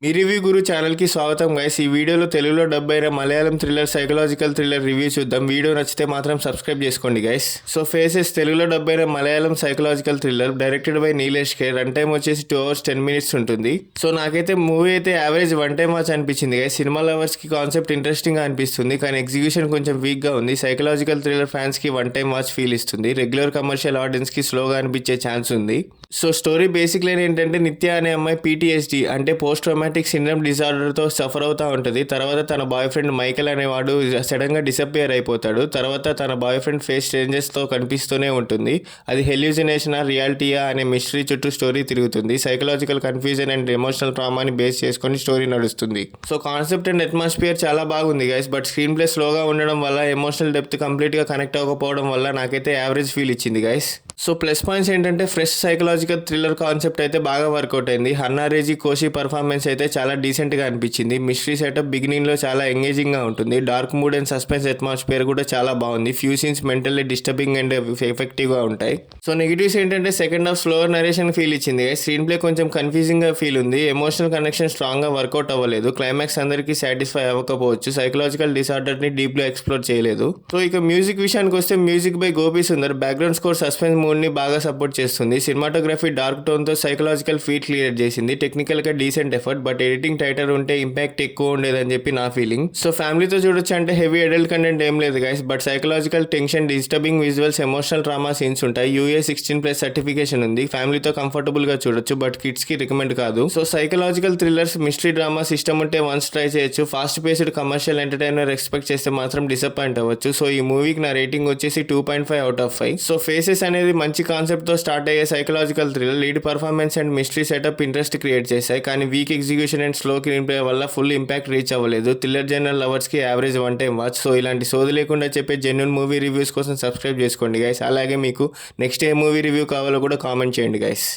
మీ review గురు ఛానల్కి స్వాగతం guys. ఈ వీడియోలో తెలుగులో డబ్ అయిన Malayalam thriller psychological thriller review చూద్దాం. వీడియో నచ్చితే మాత్రం సబ్స్క్రైబ్ చేసుకోండి గైస్. సో ఫేసెస్ తెలుగులో డబ్ అయిన Malayalam psychological thriller directed by Nilesh K. Run time వచ్చేసి 2 hours 10 minutes ఉంటుంది. సో నాకైతే మూవీ అయితే యావరేజ్ 1 time వాచ్ అనిపించింది గైస్. సినిమా లవర్స్కి కాన్సెప్ట్ ఇంట్రెస్టింగ్గా అనిపిస్తుంది, కానీ ఎగ్జిక్యూషన్ కొంచెం వీక్గా ఉంది. సైకలాజికల్ థ్రిల్లర్ ఫ్యాన్స్కి 1 time వాచ్ ఫీల్ ఇస్తుంది. రెగ్యులర్ కమర్షియల్ ఆడియన్స్కి స్లోగా అనిపించే ఛాన్స్ ఉంది. సో స్టోరీ బేసిక్ లైన్ ఏంటంటే, నిత్య అనే అమ్మాయి PTSD అంటే పోస్ట్ ట్రామాటిక్ సిండ్రోమ్ డిజార్డర్తో సఫర్ అవుతూ ఉంటుంది. తర్వాత తన బాయ్ ఫ్రెండ్ మైకెల్ అనేవాడు సడన్గా డిసప్పియర్ అయిపోతాడు. తర్వాత తన బాయ్ ఫ్రెండ్ ఫేస్ చేంజెస్తో కనిపిస్తూనే ఉంటుంది. అది హెల్యూజినేషనా రియాలిటీయా అనే మిస్టరీ చుట్టూ స్టోరీ తిరుగుతుంది. సైకలాజికల్ కన్ఫ్యూజన్ అండ్ ఎమోషనల్ ట్రామాని బేస్ చేసుకొని స్టోరీ నడుస్తుంది. సో కాన్సెప్ట్ అండ్ అట్మాస్ఫియర్ చాలా బాగుంది గైస్, బట్ స్క్రీన్ ప్లే స్లోగా ఉండడం వల్ల, ఎమోషనల్ డెప్త్ కంప్లీట్గా కనెక్ట్ అవ్వకపోవడం వల్ల నాకైతే యావరేజ్ ఫీల్ ఇచ్చింది గైస్. సో ప్లస్ పాయింట్స్ ఏంటంటే, ఫ్రెష్ సైకలాజికల్ థ్రిల్లర్ కాన్సెప్ట్ అయితే బాగా వర్కౌట్ అయింది. హన్నారేజీ కోషి పర్ఫార్మెన్స్ అయితే చాలా డీసెంట్గా అనిపించింది. మిస్టరీ సెటప్ బిగినింగ్లో చాలా ఎంగేజింగ్గా ఉంటుంది. Dark mood and suspense atmosphere కూడా చాలా బాగుంది. Few scenes mentally disturbing and ఎఫెక్టివ్గా ఉంటాయి. సో నెగిటివ్స్ ఏంటంటే, second half slower narration feel ఇచ్చింది. స్క్రీన్ ప్లే కొంచెం కన్ఫ్యూజింగ్గా ఫీల్ ఉంది. ఎమోషనల్ కనెక్షన్ స్ట్రాంగ్గా వర్కౌట్ అవ్వలేదు. క్లైమాక్స్ అందరికీ సాటిస్ఫై అవ్వకపోవచ్చు. సైకలాజికల్ డిసార్డర్ని డీప్గా ఎక్స్ప్లోర్ చేయలేదు. సో ఇక మ్యూజిక్ విషయానికి వస్తే, music by Gopi Sundar background score suspense మూడ్ని బాగా సపోర్ట్ చేస్తుంది. సినిమాటోగ్రఫీ డార్క్ టోన్తో సైకలాజికల్ ఫీట్ క్లియర్ చేసింది. టెక్నికల్గా decent effort, but editing tighter ఉంటే ఇంపాక్ట్ ఎక్కువ ఉండేదని చెప్పి నా ఫీలింగ్. సో ఫ్యామిలీతో చూడొచ్చు అంటే హెవీ అడల్ట్ కంటెంట్ ఏం లేదు guys, but psychological tension, disturbing visuals, emotional drama scenes ఉంటాయి. UA 16+ సర్టిఫికేషన్ ఉంది. ఫ్యామిలీతో కంఫర్టబుల్గా చూడొచ్చు, బట్ కిడ్స్కి రికమెండ్ కాదు. So psychological thrillers, mystery drama system ఉంటే వన్స్ ట్రై చేయొచ్చు. Fast paced commercial entertainer expect చేస్తే మాత్రం డిసప్పాయింట్ అవ్వచ్చు. సో ఈ మూవీకి నా రేటింగ్ వచ్చేసి 2.5 out of 5. సో ఫేసెస్ అనేది మంచి కాన్సెప్ట్తో స్టార్ట్ అయ్యే psychological thriller. Lead performance and mystery setup interest create చేశాయి, కానీ weak execution and slow screen play వల్ల ఫుల్ ఇంపాక్ట్ రీచ్ అవ్వలేదు. థ్రిల్లర్ జనరల్ లవర్స్కి యావరేజ్ 1 time వాచ్. సో ఇలాంటి సోది లేకుండా చెప్పే జెన్యూన్ మూవీ రివ్యూస్ కోసం సబ్స్క్రైబ్ చేసుకోండి గైస్. అలాగే మీకు నెక్స్ట్ ఏ మూవీ రివ్యూ కావాలో కూడా కామెంట్ చేయండి గైస్.